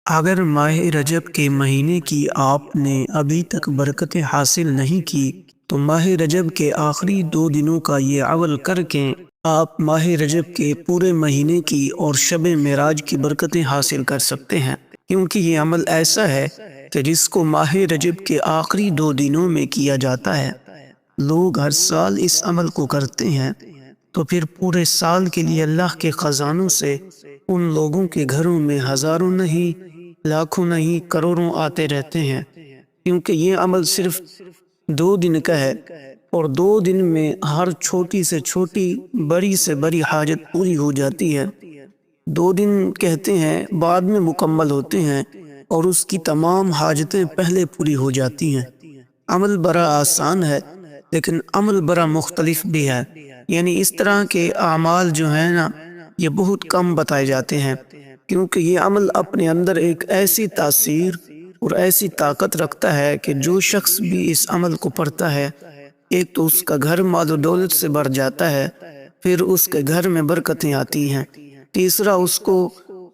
اگر ماہ رجب کے مہینے کی آپ نے ابھی تک برکتیں حاصل نہیں کی تو ماہ رجب کے آخری 2 دنوں کا یہ عمل کر کے آپ ماہ رجب کے پورے مہینے کی اور شب معراج کی برکتیں حاصل کر سکتے ہیں، کیونکہ یہ عمل ایسا ہے کہ جس کو ماہ رجب کے آخری 2 دنوں میں کیا جاتا ہے۔ لوگ ہر سال اس عمل کو کرتے ہیں تو پھر پورے سال کے لیے اللہ کے خزانوں سے ان لوگوں کے گھروں میں ہزاروں نہیں، لاکھوں نہیں، کروڑوں آتے رہتے ہیں، کیونکہ یہ عمل صرف 2 دن کا ہے، اور 2 دن میں ہر چھوٹی سے چھوٹی، بڑی سے بڑی حاجت پوری ہو جاتی ہے۔ 2 دن کہتے ہیں بعد میں مکمل ہوتے ہیں، اور اس کی تمام حاجتیں پہلے پوری ہو جاتی ہیں۔ عمل بڑا آسان ہے، لیکن عمل بڑا مختلف بھی ہے، یعنی اس طرح کے اعمال جو ہیں نا، یہ بہت کم بتائے جاتے ہیں، کیونکہ یہ عمل اپنے اندر ایک ایسی تاثیر اور ایسی طاقت رکھتا ہے کہ جو شخص بھی اس عمل کو پڑھتا ہے، ایک تو اس کا گھر مال و دولت سے بھر جاتا ہے، پھر اس کے گھر میں برکتیں آتی ہیں، تیسرا اس کو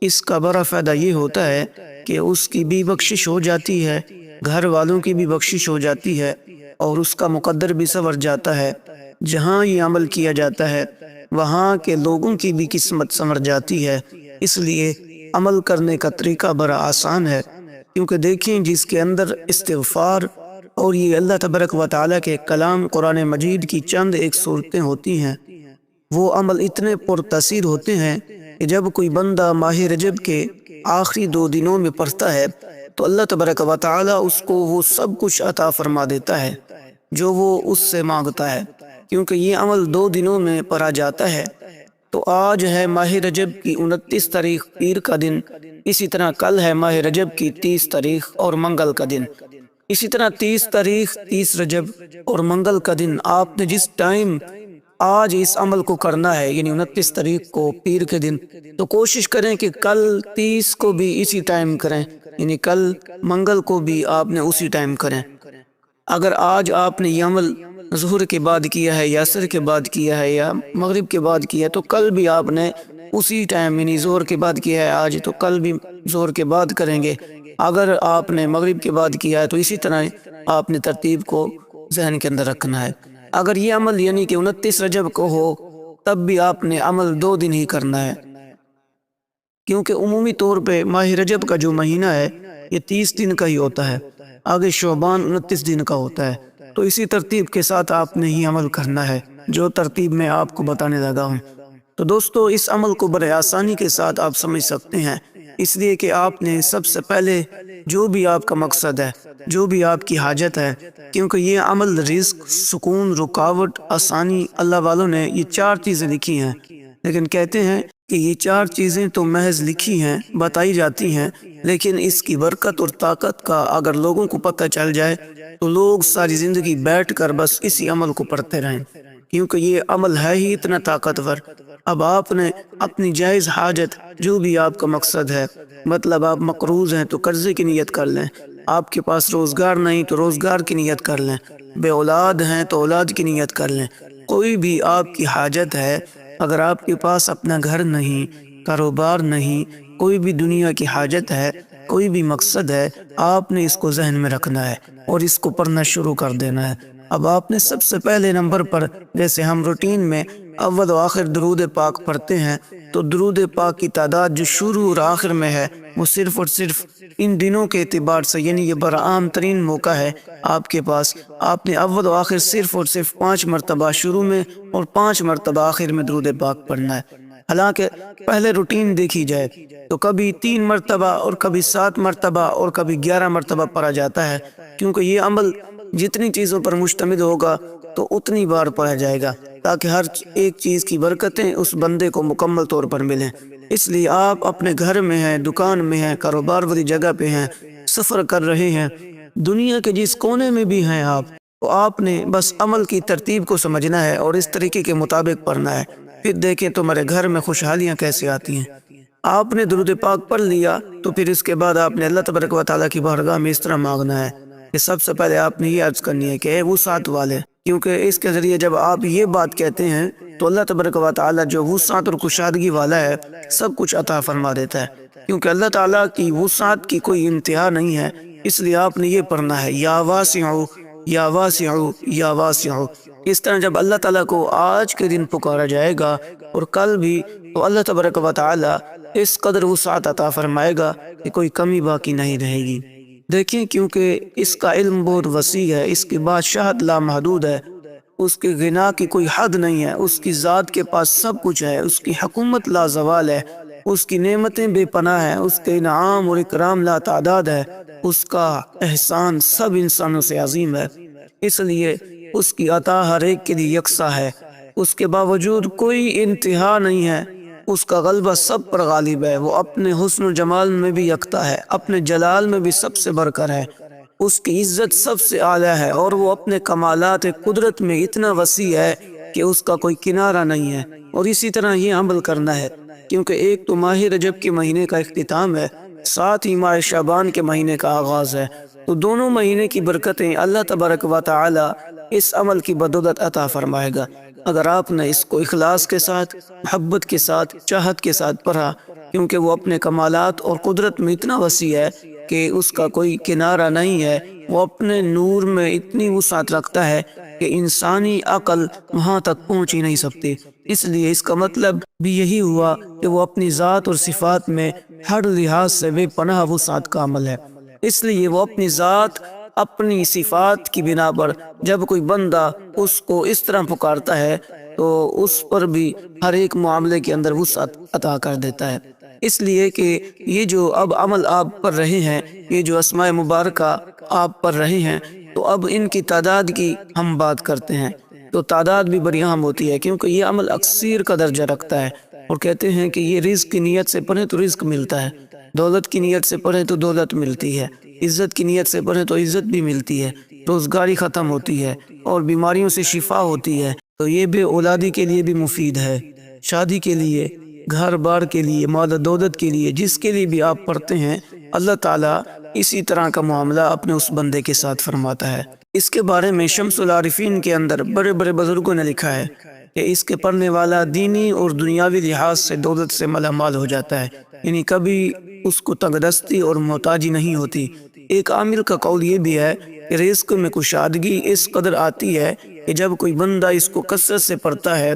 اس کا بڑا فائدہ یہ ہوتا ہے کہ اس کی بھی بخشش ہو جاتی ہے، گھر والوں کی بھی بخشش ہو جاتی ہے، اور اس کا مقدر بھی سنور جاتا ہے۔ جہاں یہ عمل کیا جاتا ہے وہاں کے لوگوں کی بھی قسمت سنور جاتی ہے۔ اس لیے عمل کرنے کا طریقہ بڑا آسان ہے، کیونکہ دیکھیں جس کے اندر استغفار اور یہ اللہ تبارک و تعالیٰ کے کلام قرآن مجید کی چند ایک صورتیں ہوتی ہیں، وہ عمل اتنے پرتاثیر ہوتے ہیں کہ جب کوئی بندہ ماہ رجب کے آخری 2 دنوں میں پڑھتا ہے تو اللہ تبارک و تعالیٰ اس کو وہ سب کچھ عطا فرما دیتا ہے جو وہ اس سے مانگتا ہے، کیونکہ یہ عمل 2 دنوں میں پڑھا جاتا ہے۔ تو آج ہے ماہ رجب کی 29 تاریخ پیر کا دن، اسی طرح کل ہے ماہ رجب کی 30 تاریخ اور منگل کا دن، اسی طرح 30 تاریخ، 30 رجب اور منگل کا دن آپ نے جس ٹائم آج اس عمل کو کرنا ہے، یعنی 29 تاریخ کو پیر کے دن، تو کوشش کریں کہ کل 30 کو بھی اسی ٹائم کریں، یعنی کل منگل کو بھی آپ نے اسی ٹائم کریں۔ اگر آج آپ نے یہ عمل ظہر کے بعد کیا ہے یا عصر کے بعد کیا ہے یا مغرب کے بعد کیا ہے تو کل بھی آپ نے اسی ٹائم، یعنی ظہر کے بعد کیا ہے آج تو کل بھی ظہر کے بعد کریں گے۔ اگر آپ نے مغرب کے بعد کیا ہے تو اسی طرح آپ نے ترتیب کو ذہن کے اندر رکھنا ہے۔ اگر یہ عمل یعنی کہ 29 رجب کو ہو تب بھی آپ نے عمل 2 دن ہی کرنا ہے، کیونکہ عمومی طور پہ ماہ رجب کا جو مہینہ ہے یہ 30 دن کا ہی ہوتا ہے، آگے شعبان 29 دن کا ہوتا ہے، تو اسی ترتیب کے ساتھ آپ نے ہی عمل کرنا ہے جو ترتیب میں آپ کو بتانے لگا ہوں۔ تو دوستو اس عمل کو بڑے آسانی کے ساتھ آپ سمجھ سکتے ہیں، اس لیے کہ آپ نے سب سے پہلے جو بھی آپ کا مقصد ہے، جو بھی آپ کی حاجت ہے، کیونکہ یہ عمل رزق، سکون، رکاوٹ، آسانی، اللہ والوں نے یہ 4 چیزیں لکھی ہیں، لیکن کہتے ہیں کہ یہ 4 چیزیں تو محض لکھی ہیں، بتائی جاتی ہیں، لیکن اس کی برکت اور طاقت کا اگر لوگوں کو پتہ چل جائے تو لوگ ساری زندگی بیٹھ کر بس اسی عمل کو پڑھتے رہیں، کیونکہ یہ عمل ہے ہی اتنا طاقتور۔ اب آپ نے اپنی جائز حاجت، جو بھی آپ کا مقصد ہے، مطلب آپ مقروض ہیں تو قرضے کی نیت کر لیں، آپ کے پاس روزگار نہیں تو روزگار کی نیت کر لیں، بے اولاد ہیں تو اولاد کی نیت کر لیں، کوئی بھی آپ کی حاجت ہے، اگر آپ کے پاس اپنا گھر نہیں، کاروبار نہیں، کوئی بھی دنیا کی حاجت ہے، کوئی بھی مقصد ہے، آپ نے اس کو ذہن میں رکھنا ہے اور اس کو پڑھنا شروع کر دینا ہے۔ اب آپ نے سب سے پہلے نمبر پر، جیسے ہم روٹین میں اول و آخر درود پاک پڑھتے ہیں، تو درود پاک کی تعداد جو شروع اور آخر میں ہے وہ صرف اور صرف ان دنوں کے اعتبار سے، یعنی یہ بڑا عام ترین موقع ہے آپ کے پاس، آپ نے اول و آخر صرف اور صرف 5 مرتبہ شروع میں اور 5 مرتبہ آخر میں درود پاک پڑھنا ہے۔ حالانکہ پہلے روٹین دیکھی جائے تو کبھی 3 مرتبہ اور کبھی 7 مرتبہ اور کبھی 11 مرتبہ پڑھا جاتا ہے، کیونکہ یہ عمل جتنی چیزوں پر مشتمل ہوگا تو اتنی بار پڑھا جائے گا، تاکہ ہر ایک چیز کی برکتیں اس بندے کو مکمل طور پر ملیں۔ اس لیے آپ اپنے گھر میں ہیں، دکان میں ہیں، کاروبار والی جگہ پہ ہیں، سفر کر رہے ہیں، دنیا کے جس کونے میں بھی ہیں آپ، تو آپ نے بس عمل کی ترتیب کو سمجھنا ہے اور اس طریقے کے مطابق پڑھنا ہے، پھر دیکھیں تمہارے گھر میں خوشحالیاں کیسے آتی ہیں۔ آپ نے درود پاک پڑھ لیا تو پھر اس کے بعد آپ نے اللہ تبارک و تعالیٰ کی بارگاہ میں اس طرح مانگنا ہے کہ سب سے پہلے آپ نے یہ عرض کرنی ہے کہ اے وسعت والے، کیونکہ اس کے ذریعے جب آپ یہ بات کہتے ہیں تو اللہ تبارک و تعالیٰ جو وسعت اور کشادگی والا ہے سب کچھ عطا فرما دیتا ہے۔ کیونکہ اللہ تعالیٰ کی وسعت کی کوئی انتہا نہیں ہے، اس لیے آپ نے یہ پڑھنا ہے یا واسع یا واسع یا واسع۔ اس طرح جب اللہ تعالیٰ کو آج کے دن پکارا جائے گا اور کل بھی، تو اللہ تبارک و تعالیٰ اس قدر وسعت عطا فرمائے گا کہ کوئی کمی باقی نہیں رہے گی۔ دیکھیں کیونکہ اس کا علم بہت وسیع ہے، اس کی بادشاہت لامحدود ہے، اس کے غنا کی کوئی حد نہیں ہے، اس کی ذات کے پاس سب کچھ ہے، اس کی حکومت لازوال ہے، اس کی نعمتیں بے پناہ ہیں، اس کے انعام اور اکرام لا تعداد ہے، اس کا احسان سب انسانوں سے عظیم ہے، اس لیے اس کی عطا ہر ایک کے لیے یکساں ہے، اس کے باوجود کوئی انتہا نہیں ہے، اس کا غلبہ سب پر غالب ہے، وہ اپنے حسن و جمال میں بھی یکتا ہے، اپنے جلال میں بھی سب سے بڑھ کر ہے، اس کی عزت سب سے اعلیٰ ہے، اور وہ اپنے کمالات قدرت میں اتنا وسیع ہے کہ اس کا کوئی کنارہ نہیں ہے۔ اور اسی طرح یہ عمل کرنا ہے، کیونکہ ایک تو ماہ رجب کے مہینے کا اختتام ہے، ساتھ ہی ماہ شعبان کے مہینے کا آغاز ہے، تو دونوں مہینے کی برکتیں اللہ تبارک و تعالی اس عمل کی بدولت عطا فرمائے گا، اگر آپ نے اس کو اخلاص کے ساتھ، محبت کے ساتھ، چاہت کے ساتھ پڑھا، کیونکہ وہ اپنے کمالات اور قدرت میں اتنا وسیع ہے کہ اس کا کوئی کنارہ نہیں ہے، وہ اپنے نور میں اتنی وسعت رکھتا ہے کہ انسانی عقل وہاں تک پہنچ ہی نہیں سکتی۔ اس لیے اس کا مطلب بھی یہی ہوا کہ وہ اپنی ذات اور صفات میں ہر لحاظ سے بے پناہ وسعت کا عمل ہے، اس لیے وہ اپنی ذات، اپنی صفات کی بنا پر جب کوئی بندہ اس کو اس طرح پکارتا ہے تو اس پر بھی ہر ایک معاملے کے اندر وسعت عطا کر دیتا ہے۔ اس لیے کہ یہ جو اب عمل آپ پر رہے ہیں، یہ جو اسماء مبارکہ آپ پر رہے ہیں، تو اب ان کی تعداد کی ہم بات کرتے ہیں، تو تعداد بھی بڑی اہم ہوتی ہے، کیونکہ یہ عمل اکثیر کا درجہ رکھتا ہے، اور کہتے ہیں کہ یہ رزق کی نیت سے پڑھیں تو رزق ملتا ہے، دولت کی نیت سے پڑھیں تو دولت ملتی ہے، عزت کی نیت سے پڑھیں تو عزت بھی ملتی ہے، روزگاری ختم ہوتی ہے، اور بیماریوں سے شفا ہوتی ہے، تو یہ بے اولادی کے لیے بھی مفید ہے، شادی کے لیے، گھر بار کے لیے، مال و دولت کے لیے، جس کے لیے بھی آپ پڑھتے ہیں، اللہ تعالیٰ اسی طرح کا معاملہ اپنے اس بندے کے ساتھ فرماتا ہے۔ اس کے بارے میں شمس العارفین کے اندر بڑے بڑے بزرگوں نے لکھا ہے کہ اس کے پڑھنے والا دینی اور دنیاوی لحاظ سے دولت سے مالا مال ہو جاتا ہے، یعنی کبھی اس کو تنگ دستی اور محتاجی نہیں ہوتی۔ ایک عامل کا قول یہ بھی ہے کہ رزق میں کشادگی اس قدر آتی ہے کہ جب کوئی بندہ اس کو کثرت سے پڑھتا ہے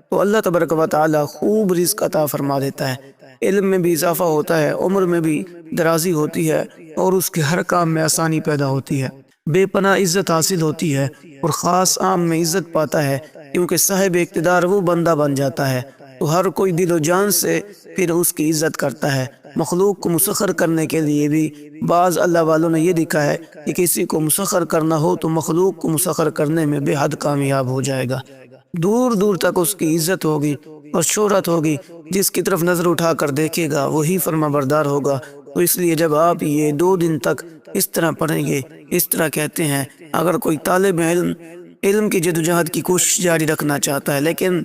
تو اللہ تبارک و تعالی خوب رزق عطا فرما دیتا ہے، علم میں بھی اضافہ ہوتا ہے، عمر میں بھی درازی ہوتی ہے، اور اس کے ہر کام میں آسانی پیدا ہوتی ہے، بے پناہ عزت حاصل ہوتی ہے، اور خاص عام میں عزت پاتا ہے، کیونکہ صاحب اقتدار وہ بندہ بن جاتا ہے تو ہر کوئی دل و جان سے پھر اس کی عزت کرتا ہے۔ مخلوق کو مسخر کرنے کے لیے بھی بعض اللہ والوں نے یہ لکھا ہے کہ کسی کو مسخر کرنا ہو تو مخلوق کو مسخر کرنے میں بے حد کامیاب ہو جائے گا، دور دور تک اس کی عزت ہوگی اور شہرت ہوگی، جس کی طرف نظر اٹھا کر دیکھے گا وہی فرما بردار ہوگا۔ تو اس لیے جب آپ یہ 2 دن تک اس طرح پڑھیں گے، اس طرح کہتے ہیں، اگر کوئی طالب علم کی جدوجہد کی کوشش جاری رکھنا چاہتا ہے لیکن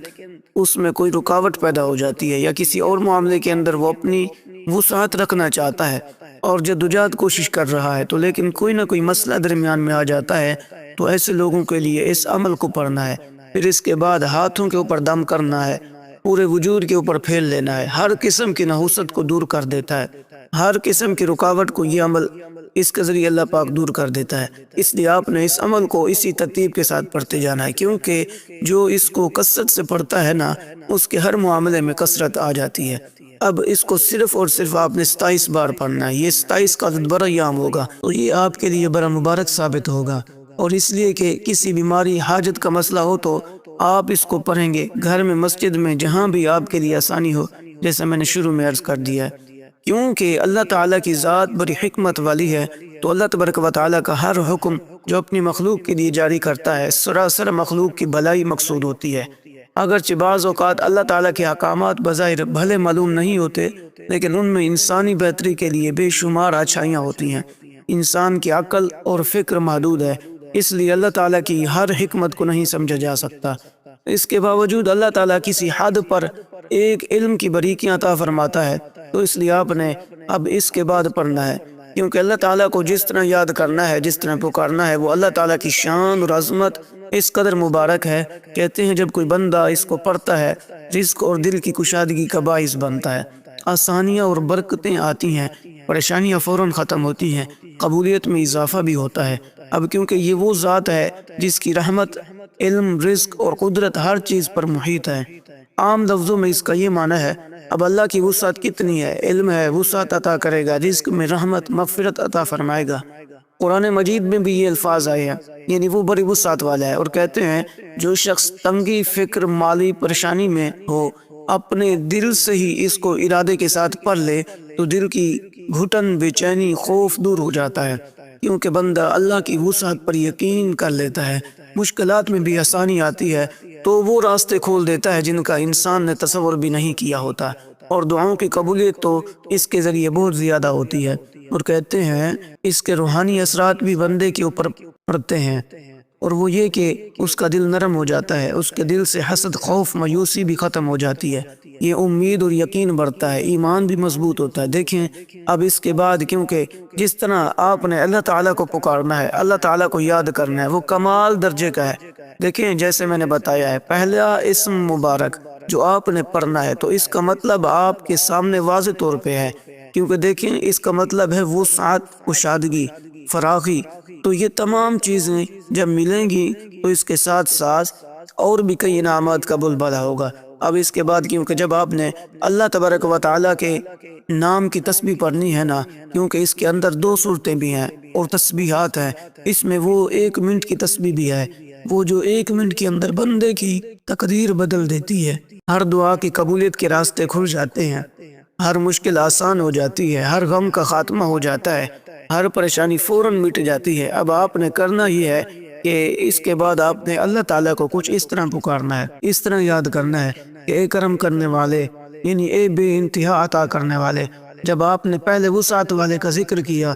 اس میں کوئی رکاوٹ پیدا ہو جاتی ہے، یا کسی اور معاملے کے اندر وہ اپنی وسعت رکھنا چاہتا ہے اور جدوجہد کوشش کر رہا ہے، تو لیکن کوئی نہ کوئی مسئلہ درمیان میں آ جاتا ہے، تو ایسے لوگوں کے لیے اس عمل کو پڑھنا ہے، پھر اس کے بعد ہاتھوں کے اوپر دم کرنا ہے، پورے وجود کے اوپر پھیل لینا ہے، ہر قسم کی نحوست کو دور کر دیتا ہے، ہر قسم کی رکاوٹ کو یہ عمل اس کے ذریعے اللہ پاک دور کر دیتا ہے۔ اس لیے آپ نے اس عمل کو اسی ترتیب کے ساتھ پڑھتے جانا ہے، کیونکہ جو اس کو کثرت سے پڑھتا ہے نا، اس کے ہر معاملے میں کثرت آ جاتی ہے۔ اب اس کو صرف اور صرف آپ نے 27 بار پڑھنا ہے، یہ 27 کا بڑا ایام ہوگا، تو یہ آپ کے لیے بڑا مبارک ثابت ہوگا، اور اس لیے کہ کسی بیماری، حاجت کا مسئلہ ہو تو آپ اس کو پڑھیں گے، گھر میں، مسجد میں، جہاں بھی آپ کے لیے آسانی ہو، جیسا میں نے شروع میں عرض کر دیا ہے، کیونکہ اللہ تعالیٰ کی ذات بڑی حکمت والی ہے، تو اللہ تبارک و تعالیٰ کا ہر حکم جو اپنی مخلوق کے لیے جاری کرتا ہے، سراسر مخلوق کی بھلائی مقصود ہوتی ہے۔ اگرچہ بعض اوقات اللہ تعالیٰ کے احکامات بظاہر بھلے معلوم نہیں ہوتے، لیکن ان میں انسانی بہتری کے لیے بے شمار اچھائیاں ہوتی ہیں۔ انسان کی عقل اور فکر محدود ہے، اس لیے اللہ تعالیٰ کی ہر حکمت کو نہیں سمجھا جا سکتا۔ اس کے باوجود اللہ تعالیٰ کسی حد پر ایک علم کی باریکیاں عطا فرماتا ہے، تو اس لیے آپ نے اب اس کے بعد پڑھنا ہے، کیونکہ اللہ تعالیٰ کو جس طرح یاد کرنا ہے، جس طرح پکارنا ہے، وہ اللہ تعالیٰ کی شان اور عظمت اس قدر مبارک ہے، کہتے ہیں جب کوئی بندہ اس کو پڑھتا ہے، رزق اور دل کی کشادگی کا باعث بنتا ہے۔ آسانیاں اور برکتیں آتی ہیں، پریشانیاں فوراً ختم ہوتی ہیں، قبولیت میں اضافہ بھی ہوتا ہے۔ اب کیونکہ یہ وہ ذات ہے جس کی رحمت، علم، رزق اور قدرت ہر چیز پر محیط ہے۔ عام لفظوں میں اس کا یہ معنی ہے، اب اللہ کی وسعت کتنی ہے، علم ہے، وسعت عطا کرے گا، رزق میں رحمت، مغفرت عطا فرمائے گا۔ قرآن مجید میں بھی یہ الفاظ آئے ہیں، یعنی وہ بڑی وسعت والا ہے، اور کہتے ہیں جو شخص تنگی، فکر، مالی پریشانی میں ہو، اپنے دل سے ہی اس کو ارادے کے ساتھ پڑھ لے تو دل کی گھٹن، بے چینی، خوف دور ہو جاتا ہے، کیونکہ بندہ اللہ کی وسعت پر یقین کر لیتا ہے۔ مشکلات میں بھی آسانی آتی ہے تو وہ راستے کھول دیتا ہے جن کا انسان نے تصور بھی نہیں کیا ہوتا، اور دعاؤں کی قبولیت تو اس کے ذریعے بہت زیادہ ہوتی ہے۔ اور کہتے ہیں اس کے روحانی اثرات بھی بندے کے اوپر پڑتے ہیں، اور وہ یہ کہ اس کا دل نرم ہو جاتا ہے، اس کے دل سے حسد، خوف، مایوسی بھی ختم ہو جاتی ہے، یہ امید اور یقین بڑھتا ہے، ایمان بھی مضبوط ہوتا ہے۔ دیکھیں اب اس کے بعد، کیونکہ جس طرح آپ نے اللہ تعالیٰ کو پکارنا ہے، اللہ تعالیٰ کو یاد کرنا ہے، وہ کمال درجے کا ہے۔ دیکھیں جیسے میں نے بتایا ہے، پہلا اسم مبارک جو آپ نے پڑھنا ہے تو اس کا مطلب آپ کے سامنے واضح طور پہ ہے، کیونکہ دیکھیں اس کا مطلب ہے وسعت، کشادگی، فراخی۔ تو یہ تمام چیزیں جب ملیں گی تو اس کے ساتھ ساتھ اور بھی کئی انعامات کا بلبلہ ہوگا۔ اب اس کے بعد کیونکہ جب آپ نے اللہ تبارک و تعالیٰ کے نام کی تسبیح پڑھنی ہے نا، کیونکہ اس کے اندر 2 صورتیں بھی ہیں اور تسبیحات ہیں، اس میں وہ 1 منٹ کی تسبیح بھی ہے، وہ جو 1 منٹ کے اندر بندے کی تقدیر بدل دیتی ہے، ہر دعا کی قبولیت کے راستے کھل جاتے ہیں، ہر مشکل آسان ہو جاتی ہے، ہر غم کا خاتمہ ہو جاتا ہے، ہر پریشانی فوراً مٹ جاتی ہے۔ اب آپ نے کرنا ہی ہے کہ اس کے بعد آپ نے اللہ تعالیٰ کو کچھ اس طرح پکارنا ہے، اس طرح یاد کرنا ہے کہ اے کرم کرنے والے، یعنی اے بے انتہا عطا کرنے والے۔ جب آپ نے پہلے وسعت والے کا ذکر کیا،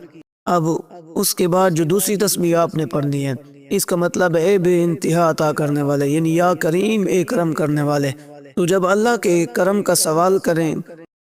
اب اس کے بعد جو دوسری تسبیح آپ نے پڑھنی ہے، اس کا مطلب ہے اے بے انتہا عطا کرنے والے، یعنی یا کریم، اے کرم کرنے والے۔ تو جب اللہ کے کرم کا سوال کریں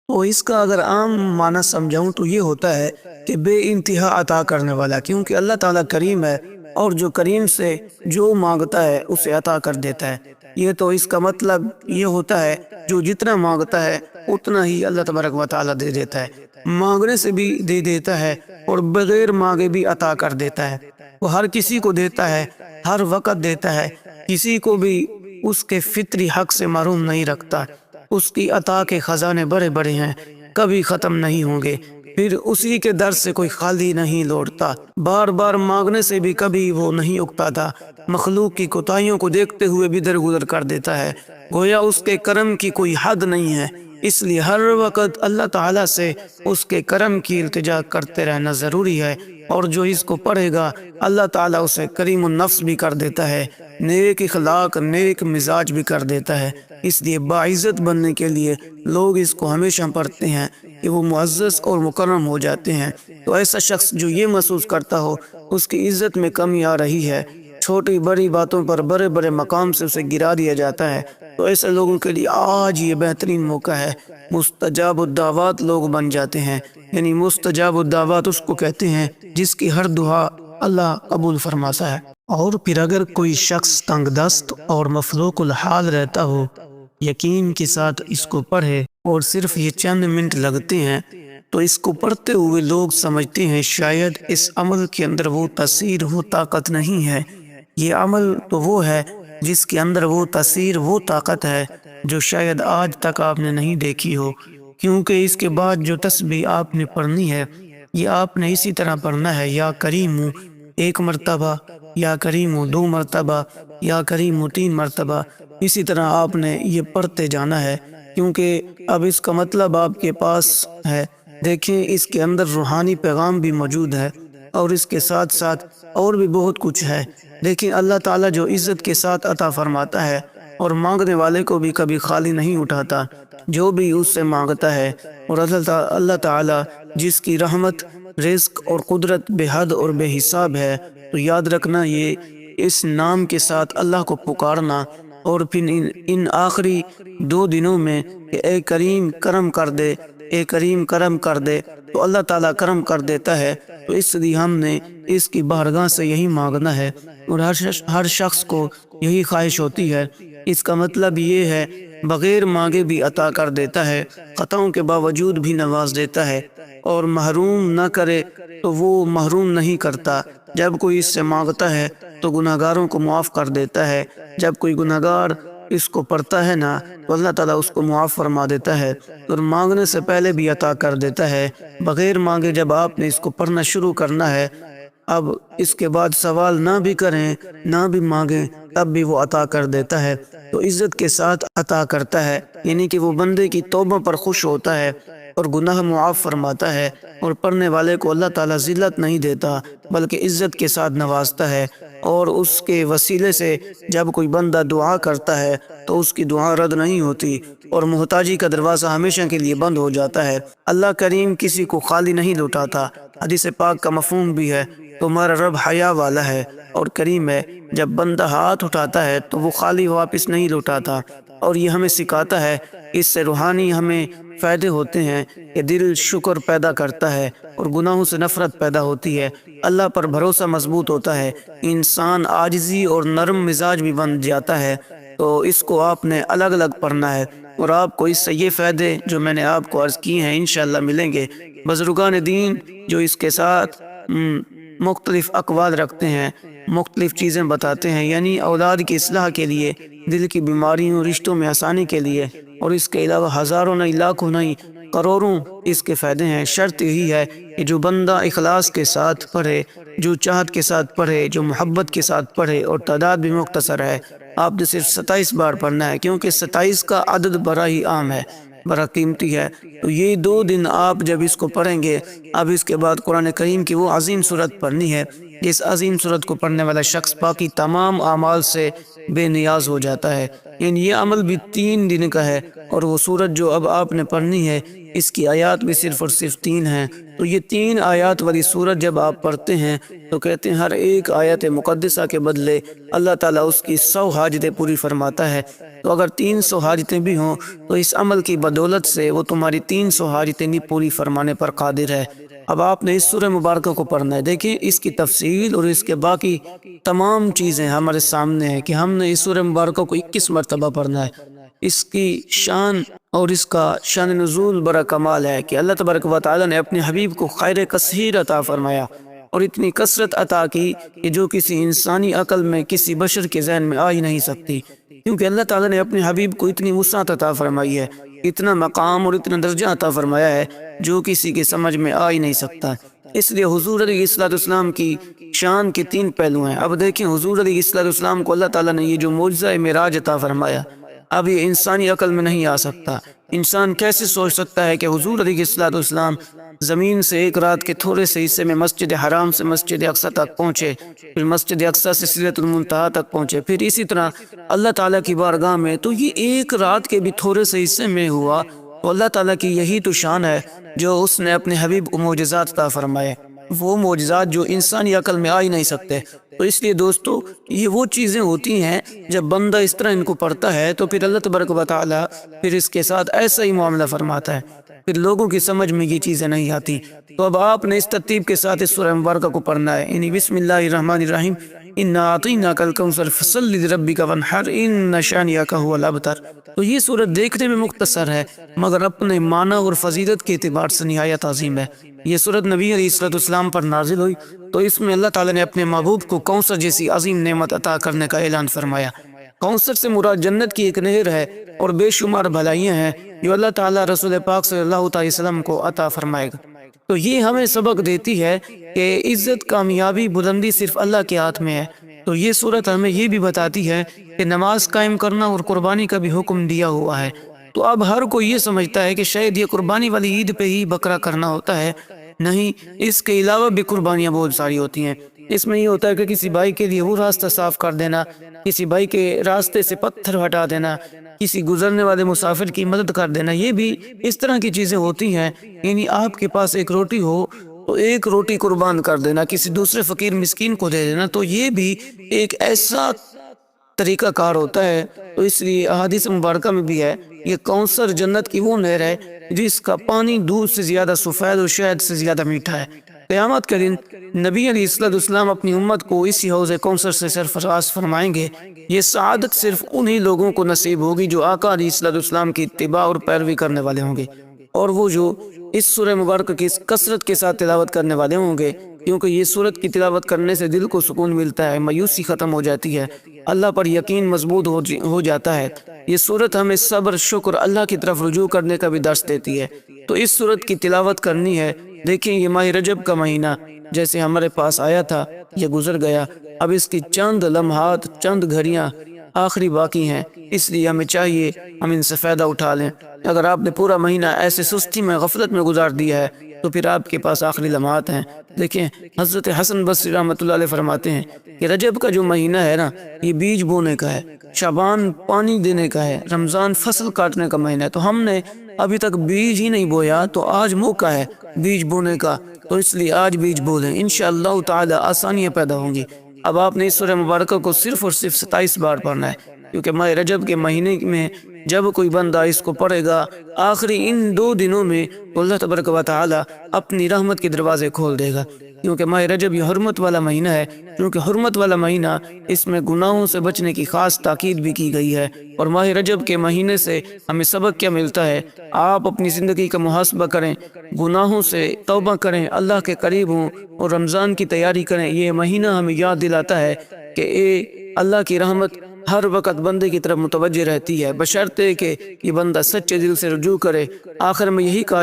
تو اس کا اگر عام معنی سمجھاؤں تو یہ ہوتا ہے کہ بے انتہا عطا کرنے والا، کیونکہ اللہ تعالیٰ کریم ہے، اور جو کریم سے جو مانگتا ہے اسے عطا کر دیتا ہے۔ یہ تو اس کا مطلب یہ ہوتا ہے جو جتنا مانگتا ہے اتنا ہی اللہ تبارک و تعالیٰ دے دیتا ہے، مانگنے سے بھی دے دیتا ہے اور بغیر مانگے بھی عطا کر دیتا ہے۔ وہ ہر کسی کو دیتا ہے، ہر وقت دیتا ہے، کسی کو بھی اس کے فطری حق سے محروم نہیں رکھتا۔ اس کی عطا کے خزانے بڑے بڑے ہیں، کبھی ختم نہیں ہوں گے، پھر اسی کے در سے کوئی خالی نہیں لوٹتا، بار بار مانگنے سے بھی کبھی وہ نہیں اکتاتا، مخلوق کی کوتاہیوں کو دیکھتے ہوئے بھی درگزر کر دیتا ہے، گویا اس کے کرم کی کوئی حد نہیں ہے۔ اس لیے ہر وقت اللہ تعالیٰ سے اس کے کرم کی التجا کرتے رہنا ضروری ہے، اور جو اس کو پڑھے گا اللہ تعالیٰ اسے کریم النفس بھی کر دیتا ہے، نیک اخلاق، نیک مزاج بھی کر دیتا ہے۔ اس لیے باعزت بننے کے لیے لوگ اس کو ہمیشہ پڑھتے ہیں کہ وہ معزز اور مکرم ہو جاتے ہیں۔ تو ایسا شخص جو یہ محسوس کرتا ہو اس کی عزت میں کمی آ رہی ہے، چھوٹی بڑی باتوں پر بڑے بڑے مقام سے اسے گرا دیا جاتا ہے، تو ایسے لوگوں کے لیے آج یہ بہترین موقع ہے، مستجاب الدعوات لوگ بن جاتے ہیں۔ یعنی مستجاب الدعوات اس کو کہتے ہیں جس کی ہر دعا اللہ قبول فرماتا ہے۔ اور پھر اگر کوئی شخص تنگ دست اور مفلوق الحال رہتا ہو، یقین کے ساتھ اس کو پڑھے، اور صرف یہ چند منٹ لگتے ہیں، تو اس کو پڑھتے ہوئے لوگ سمجھتے ہیں شاید اس عمل کے اندر وہ تاثیر، وہ طاقت نہیں ہے۔ یہ عمل تو وہ ہے جس کے اندر وہ تاثیر، وہ طاقت ہے جو شاید آج تک آپ نے نہیں دیکھی ہو، کیونکہ اس کے بعد جو تسبیح آپ نے پڑھنی ہے یہ آپ نے اسی طرح پڑھنا ہے، یا کریم ہوں 1 مرتبہ، یا کریم ہوں 2 مرتبہ، یا کریم ہوں 3 مرتبہ، اسی طرح آپ نے یہ پڑھتے جانا ہے، کیونکہ اب اس کا مطلب آپ کے پاس ہے۔ دیکھیں اس کے اندر روحانی پیغام بھی موجود ہے، اور اس کے ساتھ ساتھ اور بھی بہت کچھ ہے۔ دیکھیں اللہ تعالیٰ جو عزت کے ساتھ عطا فرماتا ہے، اور مانگنے والے کو بھی کبھی خالی نہیں اٹھاتا، جو بھی اس سے مانگتا ہے، اور اللہ تعالیٰ جس کی رحمت، رزق اور قدرت بے حد اور بے حساب ہے۔ تو یاد رکھنا یہ اس نام کے ساتھ اللہ کو پکارنا، اور پھر ان آخری 2 دنوں میں کہ اے کریم کرم کر دے، اے کریم کرم کر دے، تو اللہ تعالیٰ کرم کر دیتا ہے۔ تو اس لیے ہم نے اس کی بارگاہ سے یہی مانگنا ہے، اور ہر شخص کو یہی خواہش ہوتی ہے۔ اس کا مطلب یہ ہے بغیر مانگے بھی عطا کر دیتا ہے، خطاؤں کے باوجود بھی نواز دیتا ہے، اور محروم نہ کرے تو وہ محروم نہیں کرتا۔ جب کوئی اس سے مانگتا ہے تو گناہ گاروں کو معاف کر دیتا ہے۔ جب کوئی گناہ گار اس کو پڑھتا ہے نا تو اللہ تعالیٰ اس کو معاف فرما دیتا ہے اور مانگنے سے پہلے بھی عطا کر دیتا ہے۔ بغیر مانگے جب آپ نے اس کو پڑھنا شروع کرنا ہے، اب اس کے بعد سوال نہ بھی کریں نہ بھی مانگیں تب بھی وہ عطا کر دیتا ہے، تو عزت کے ساتھ عطا کرتا ہے، یعنی کہ وہ بندے کی توبہ پر خوش ہوتا ہے اور گناہ معاف فرماتا ہے، اور پڑھنے والے کو اللہ تعالیٰ ذلت نہیں دیتا بلکہ عزت کے ساتھ نوازتا ہے، اور اس کے وسیلے سے جب کوئی بندہ دعا کرتا ہے تو اس کی دعا رد نہیں ہوتی اور محتاجی کا دروازہ ہمیشہ کے لیے بند ہو جاتا ہے۔ اللہ کریم کسی کو خالی نہیں لوٹاتا۔ حدیث پاک کا مفہوم بھی ہے، تمہارا رب حیا والا ہے اور کریم ہے۔ جب بندہ ہاتھ اٹھاتا ہے تو وہ خالی واپس نہیں لوٹاتا، اور یہ ہمیں سکھاتا ہے، اس سے روحانی ہمیں فائدے ہوتے ہیں کہ دل شکر پیدا کرتا ہے اور گناہوں سے نفرت پیدا ہوتی ہے، اللہ پر بھروسہ مضبوط ہوتا ہے، انسان عاجزی اور نرم مزاج بھی بن جاتا ہے۔ تو اس کو آپ نے الگ الگ پڑھنا ہے، اور آپ کو اس سے یہ فائدے جو میں نے آپ کو عرض کیے ہیں انشاءاللہ ملیں گے۔ بزرگان دین جو اس کے ساتھ مختلف اقوال رکھتے ہیں، مختلف چیزیں بتاتے ہیں، یعنی اولاد کی اصلاح کے لیے، دل کی بیماریوں رشتوں میں آسانی کے لیے، اور اس کے علاوہ ہزاروں نہیں لاکھوں نہیں کروڑوں اس کے فائدے ہیں۔ شرط یہی ہے کہ جو بندہ اخلاص کے ساتھ پڑھے، جو چاہت کے ساتھ پڑھے، جو محبت کے ساتھ پڑھے، اور تعداد بھی مختصر ہے، آپ نے صرف 27 بار پڑھنا ہے، کیونکہ 27 کا عدد بڑا ہی عام ہے، بڑا قیمتی ہے۔ تو یہ 2 دن آپ جب اس کو پڑھیں گے، اب اس کے بعد قرآن کریم کی وہ عظیم صورت پڑھنی ہے جس عظیم صورت کو پڑھنے والا شخص باقی تمام اعمال سے بے نیاز ہو جاتا ہے۔ یعنی یہ عمل بھی 3 دن کا ہے، اور وہ صورت جو اب آپ نے پڑھنی ہے اس کی آیات بھی صرف اور صرف 3 ہیں۔ تو یہ 3 آیات والی صورت جب آپ پڑھتے ہیں تو کہتے ہیں ہر ایک آیت مقدسہ کے بدلے اللہ تعالیٰ اس کی 100 حاجتیں پوری فرماتا ہے۔ تو اگر 300 حاجتیں بھی ہوں تو اس عمل کی بدولت سے وہ تمہاری 300 حاجتیں بھی پوری فرمانے پر قادر ہے۔ اب آپ نے اس سورہ مبارکہ کو پڑھنا ہے۔ دیکھیں اس کی تفصیل اور اس کے باقی تمام چیزیں ہمارے سامنے ہیں کہ ہم نے اس سورہ مبارکہ کو 21 مرتبہ پڑھنا ہے۔ اس کی شان اور اس کا شان نزول بڑا کمال ہے کہ اللہ تبارک و تعالیٰ نے اپنے حبیب کو خیر کثیر عطا فرمایا، اور اتنی کثرت عطا کی کہ جو کسی انسانی عقل میں، کسی بشر کے ذہن میں آ ہی نہیں سکتی، کیونکہ اللہ تعالیٰ نے اپنے حبیب کو اتنی وسعت عطا فرمائی ہے، اتنا مقام اور اتنا درجہ عطا فرمایا ہے جو کسی کے سمجھ میں آ ہی نہیں سکتا۔ اس لیے حضور علیہ السلام کی شان کے 3 پہلو ہیں۔ اب دیکھیں حضور علیہ السلام کو اللہ تعالیٰ نے یہ جو معجزہ معراج عطا فرمایا، اب یہ انسانی عقل میں نہیں آ سکتا۔ انسان کیسے سوچ سکتا ہے کہ حضور علیہ السلام زمین سے ایک رات کے تھوڑے سے حصے میں مسجد حرام سے مسجد اقصی تک پہنچے، پھر مسجد اقصی سے سدرۃ المنتہا تک پہنچے، پھر اسی طرح اللہ تعالیٰ کی بارگاہ میں، تو یہ ایک رات کے بھی تھوڑے سے حصے میں ہوا۔ تو اللہ تعالیٰ کی یہی تو شان ہے جو اس نے اپنے حبیب کو معجزات عطا فرمائے، وہ معجزات جو انسانی عقل میں آ ہی نہیں سکتے۔ تو اس لیے دوستو یہ وہ چیزیں ہوتی ہیں جب بندہ اس طرح ان کو پڑھتا ہے تو پھر اللہ تبارک و تعالیٰ پھر اس کے ساتھ ایسا ہی معاملہ فرماتا ہے، پھر لوگوں کی سمجھ میں یہ چیزیں نہیں آتی۔ تو اب آپ نے اس ترتیب کے ساتھ اس سورہ مبارکہ کو پڑھنا ہے، یعنی بسم اللہ الرحمن الرحیم، انا اعطیناک الکوثر فصل لربک وانحر ان شانئک ھو الابتر۔ تو یہ سورت دیکھنے میں مختصر ہے مگر اپنے معنی اور فضیلت کے اعتبار سے نہایت عظیم ہے۔ یہ سورت نبی علیہ السلام پر نازل ہوئی تو اس میں اللہ تعالیٰ نے اپنے محبوب کو کوثر جیسی عظیم نعمت عطا کرنے کا اعلان فرمایا۔ کوثر سے مراد جنت کی ایک نہر ہے اور بے شمار بھلائیاں ہیں جو اللہ تعالیٰ رسول پاک صلی اللہ علیہ وسلم کو عطا فرمائے گا۔ تو یہ ہمیں سبق دیتی ہے کہ عزت، کامیابی، بلندی صرف اللہ کے ہاتھ میں ہے۔ تو یہ صورت ہمیں یہ بھی بتاتی ہے کہ نماز قائم کرنا اور قربانی کا بھی حکم دیا ہوا ہے۔ تو اب ہر کوئی یہ سمجھتا ہے کہ شاید یہ قربانی والی عید پہ ہی بکرا کرنا ہوتا ہے، نہیں، اس کے علاوہ بھی قربانیاں بہت ساری ہوتی ہیں۔ اس میں یہ ہوتا ہے کہ کسی بھائی کے لیے وہ راستہ صاف کر دینا، کسی بھائی کے راستے سے پتھر ہٹا دینا، کسی گزرنے والے مسافر کی مدد کر دینا، یہ بھی اس طرح کی چیزیں ہوتی ہیں۔ یعنی آپ کے پاس ایک روٹی ہو تو ایک روٹی قربان کر دینا، کسی دوسرے فقیر مسکین کو دے دینا، تو یہ بھی ایک ایسا طریقہ کار ہوتا ہے۔ تو اس لیے احادیث مبارکہ میں بھی ہے، یہ کوثر جنت کی وہ نہر ہے جس کا پانی دودھ سے زیادہ سفید اور شہد سے زیادہ میٹھا ہے۔ قیامت کے دن نبی علیہ السلام اپنی امت کو اسی حوض کوثر سے سرفراز فرمائیں گے۔ یہ سعادت صرف انہی لوگوں کو نصیب ہوگی جو آقا علیہ السلام کی اتباع اور پیروی کرنے والے ہوں گے، اور وہ جو اس سورہ مبارکہ کی کثرت کے ساتھ تلاوت کرنے والے ہوں گے، کیونکہ یہ سورت کی تلاوت کرنے سے دل کو سکون ملتا ہے، مایوسی ختم ہو جاتی ہے، اللہ پر یقین مضبوط ہو جاتا ہے۔ یہ سورت ہمیں صبر، شکر، اللہ کی طرف رجوع کرنے کا بھی درس دیتی ہے۔ تو اس سورت کی تلاوت کرنی ہے۔ دیکھیں یہ ماہ رجب کا مہینہ جیسے ہمارے پاس آیا تھا، یہ گزر گیا، اب اس کی چند لمحات، چند گھڑیاں آخری باقی ہیں، اس لیے ہمیں چاہیے ہم ان سے فائدہ اٹھا لیں۔ اگر آپ نے پورا مہینہ ایسے سستی میں، غفلت میں گزار دیا ہے تو پھر آپ کے پاس آخری لمحات ہیں۔ دیکھیں حضرت حسن بصری رحمۃ اللہ علیہ فرماتے ہیں کہ رجب کا جو مہینہ ہے نا، یہ بیج بونے کا ہے، شعبان پانی دینے کا ہے، رمضان فصل کاٹنے کا مہینہ ہے۔ تو ہم نے ابھی تک بیج ہی نہیں بویا، تو آج موقع ہے بیج بونے کا، تو اس لیے آج بیج بو لیں، انشاءاللہ تعالی آسانیاں پیدا ہوں گی۔ اب آپ نے اس سورہ مبارکہ کو صرف اور صرف 27 بار پڑھنا ہے، کیونکہ ماہ رجب کے مہینے میں جب کوئی بندہ اس کو پڑھے گا آخری ان 2 دنوں میں، تو اللہ تبارک و تعالی اپنی رحمت کے دروازے کھول دے گا، کیونکہ ماہ رجب یہ حرمت والا مہینہ ہے۔ کیونکہ حرمت والا مہینہ، اس میں گناہوں سے بچنے کی خاص تاکید بھی کی گئی ہے۔ اور ماہ رجب کے مہینے سے ہمیں سبق کیا ملتا ہے؟ آپ اپنی زندگی کا محاسبہ کریں، گناہوں سے توبہ کریں، اللہ کے قریب ہوں اور رمضان کی تیاری کریں۔ یہ مہینہ ہمیں یاد دلاتا ہے کہ اللہ کی رحمت ہر وقت بندے کی طرف متوجہ رہتی ہے، بشرطے کہ یہ بندہ سچے دل سے رجوع کرے۔ آخر میں یہی کہا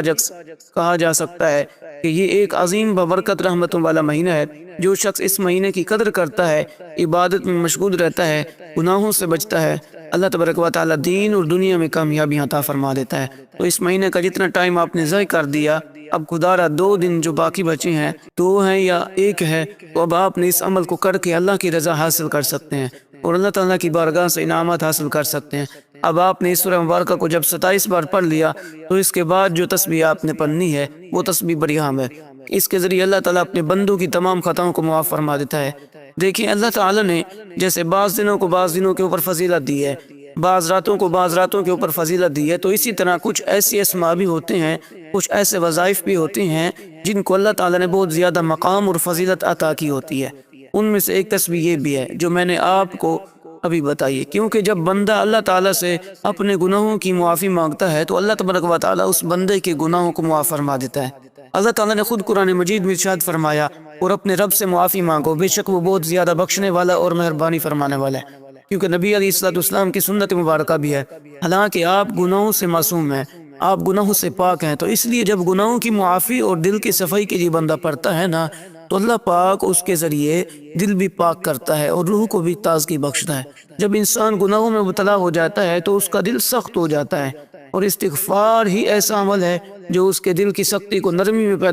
جا سکتا ہے کہ یہ ایک عظیم ببرکت رحمتوں والا مہینہ ہے۔ جو شخص اس مہینے کی قدر کرتا ہے، عبادت میں مشغول رہتا ہے، گناہوں سے بچتا ہے، اللہ تبارک و تعالیٰ دین اور دنیا میں کامیابی عطا فرما دیتا ہے۔ تو اس مہینے کا جتنا ٹائم آپ نے ضائع کر دیا، اب خدارا 2 دن جو باقی بچے ہیں، 2 ہیں یا 1 ہے، تو اب آپ نے اس عمل کو کر کے اللہ کی رضا حاصل کر سکتے ہیں اور اللہ تعالیٰ کی بارگاہ سے انعامات حاصل کر سکتے ہیں۔ اب آپ نے اس سورہ مبارکہ کو جب 27 بار پڑھ لیا، تو اس کے بعد جو تسبیح آپ نے پڑھنی ہے وہ تسبیح بڑی اہم ہے۔ اس کے ذریعے اللہ تعالیٰ اپنے بندوں کی تمام خطاؤں کو معاف فرما دیتا ہے۔ دیکھیں اللہ تعالیٰ نے جیسے بعض دنوں کو بعض دنوں کے اوپر فضیلت دی ہے، بعض راتوں کو بعض راتوں کے اوپر فضیلت دی ہے، تو اسی طرح کچھ ایسی اسماء بھی ہوتے ہیں، کچھ ایسے وظائف بھی ہوتے ہیں جن کو اللہ تعالیٰ نے بہت زیادہ مقام اور فضیلت عطا کی ہوتی ہے۔ ان میں سے ایک تسبیح یہ بھی ہے جو میں نے آپ کو ابھی بتائیے، کیونکہ جب بندہ اللہ تعالیٰ سے اپنے گناہوں کی معافی مانگتا ہے تو اللہ تبارک و تعالیٰ اس بندے کے گناہوں کو معاف فرما دیتا ہے۔ اللہ تعالیٰ نے خود قرآن مجید میں ارشاد فرمایا، اور اپنے رب سے معافی مانگو، بے شک وہ بہت زیادہ بخشنے والا اور مہربانی فرمانے والا ہے۔ کیونکہ نبی علیہ السلام کی سنت مبارکہ بھی ہے، حالانکہ آپ گناہوں سے معصوم ہیں، آپ گناہوں سے پاک ہیں، تو اس لیے جب گناہوں کی معافی اور دل کی صفائی کے لیے بندہ پڑھتا ہے نا، تو اللہ پاک اس کے ذریعے دل بھی پاک کرتا ہے اور روح کو بھی تازگی بخشتا ہے۔ جب انسان گناہوں میں مبتلا ہو جاتا ہے تو اس کا دل سخت ہو جاتا ہے، اور استغفار ہی ایسا عمل ہے جو اس کے دل کی سختی کو نرمی میں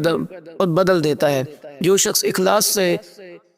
بدل دیتا ہے۔ جو شخص اخلاص سے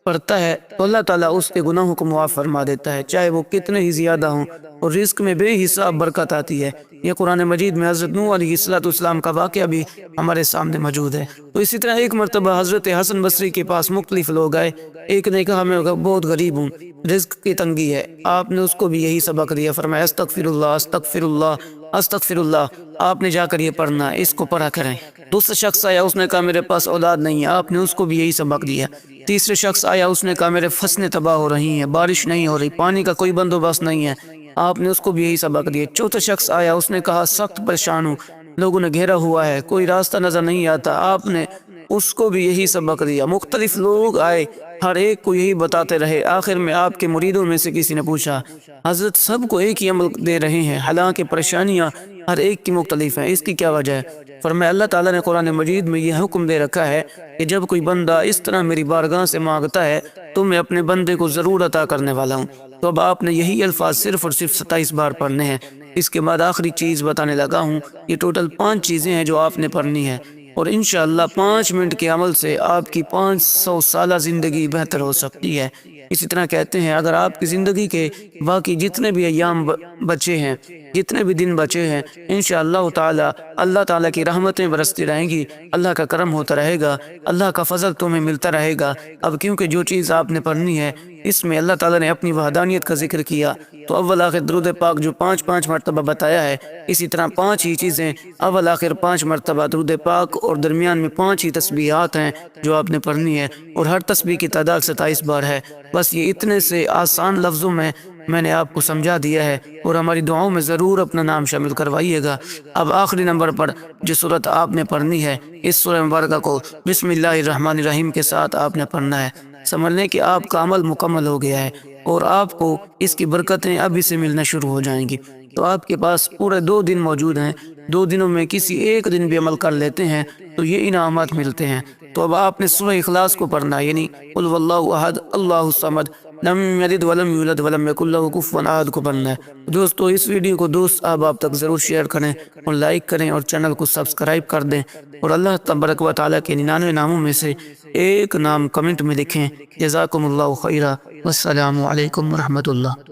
پڑھتا ہے تو اللہ تعالیٰ اس کے گناہوں کو معاف فرما دیتا ہے، چاہے وہ کتنے ہی زیادہ ہوں، اور رزق میں بے حساب برکت آتی ہے۔ یہ قرآن مجید میں حضرت نوح علیہ السلام کا واقعہ بھی ہمارے سامنے موجود ہے۔ تو اسی طرح ایک مرتبہ حضرت حسن بصری کے پاس مختلف لوگ آئے، ایک نے کہا میں بہت غریب ہوں، رزق کی تنگی ہے۔ آپ نے اس کو بھی یہی سبق دیا، فرمایا استغفر اللہ استغفر اللہ استغفر اللہ، آپ نے جا کر یہ پڑھنا ہے، اس کو پڑھا کریں۔ دوسرا شخص آیا، اس نے کہا میرے پاس اولاد نہیں ہے، آپ نے اس کو بھی یہی سبق دیا۔ تیسرے شخص آیا، اس نے کہا میرے فصلیں تباہ ہو رہی ہیں، بارش نہیں ہو رہی، پانی کا کوئی بندوبست نہیں ہے، آپ نے اس کو بھی یہی سبق دیا۔ چوتھا شخص آیا، اس نے کہا سخت پریشان ہوں، لوگوں نے گھیرا ہوا ہے، کوئی راستہ نظر نہیں آتا، آپ نے اس کو بھی یہی سبق دیا۔ مختلف لوگ آئے، ہر ایک کو یہی بتاتے رہے۔ آخر میں آپ کے مریدوں میں سے کسی نے پوچھا، حضرت سب کو ایک ہی عمل دے رہے ہیں، حالانکہ پریشانیاں ہر ایک کی مختلف ہیں، اس کی کیا وجہ ہے؟ فرمایا اللہ تعالیٰ نے قرآن مجید میں یہ حکم دے رکھا ہے کہ جب کوئی بندہ اس طرح میری بارگاہ سے مانگتا ہے تو میں اپنے بندے کو ضرور عطا کرنے والا ہوں۔ تو اب آپ نے یہی الفاظ صرف اور صرف 27 بار پڑھنے ہیں۔ اس کے بعد آخری چیز بتانے لگا ہوں، یہ ٹوٹل 5 چیزیں ہیں جو آپ نے پڑھنی ہے، اور انشاءاللہ 5 منٹ کے عمل سے آپ کی 500 سالہ زندگی بہتر ہو سکتی ہے۔ اسی طرح کہتے ہیں اگر آپ کی زندگی کے باقی جتنے بھی ایام بچے ہیں، جتنے بھی دن بچے ہیں، انشاءاللہ تعالی اللہ تعالیٰ کی رحمتیں برستی رہیں گی، اللہ کا کرم ہوتا رہے گا، اللہ کا فضل تمہیں ملتا رہے گا۔ اب کیونکہ جو چیز آپ نے پڑھنی ہے اس میں اللہ تعالیٰ نے اپنی وحدانیت کا ذکر کیا، تو اول آخر درود پاک جو 5 مرتبہ بتایا ہے، اسی طرح 5 ہی چیزیں، اول آخر 5 مرتبہ درود پاک، اور درمیان میں 5 ہی تسبیحات ہیں جو آپ نے پڑھنی ہے، اور ہر تسبیح کی تعداد 27 بار ہے۔ بس یہ اتنے سے آسان لفظوں میں نے آپ کو سمجھا دیا ہے، اور ہماری دعاؤں میں ضرور اپنا نام شامل کروائیے گا۔ اب آخری نمبر پر جو صورت آپ نے پڑھنی ہے، اس سورہ مبارکہ کو بسم اللہ الرحمن الرحیم کے ساتھ آپ نے پڑھنا ہے۔ سمجھ لیں کہ آپ کا عمل مکمل ہو گیا ہے، اور آپ کو اس کی برکتیں ابھی سے ملنا شروع ہو جائیں گی۔ تو آپ کے پاس پورے 2 دن موجود ہیں، 2 دنوں میں کسی ایک دن بھی عمل کر لیتے ہیں تو یہ انعامات ملتے ہیں۔ تو اب آپ نے سورہ اخلاص کو پڑھنا ہے، یعنی قل هو اللہ احد اللہ الصمد لم یلد ولم یولد ولم یکن لہ کفوا احد کو پڑھنا ہے۔ دوستو اس ویڈیو کو دوست آپ تک ضرور شیئر کریں اور لائک کریں، اور چینل کو سبسکرائب کر دیں، اور اللہ تبارک و تعالیٰ کے 99 ناموں میں سے ایک نام کمنٹ میں لکھیں۔ جزاکم اللہ خیرا، والسلام علیکم ورحمۃ اللہ۔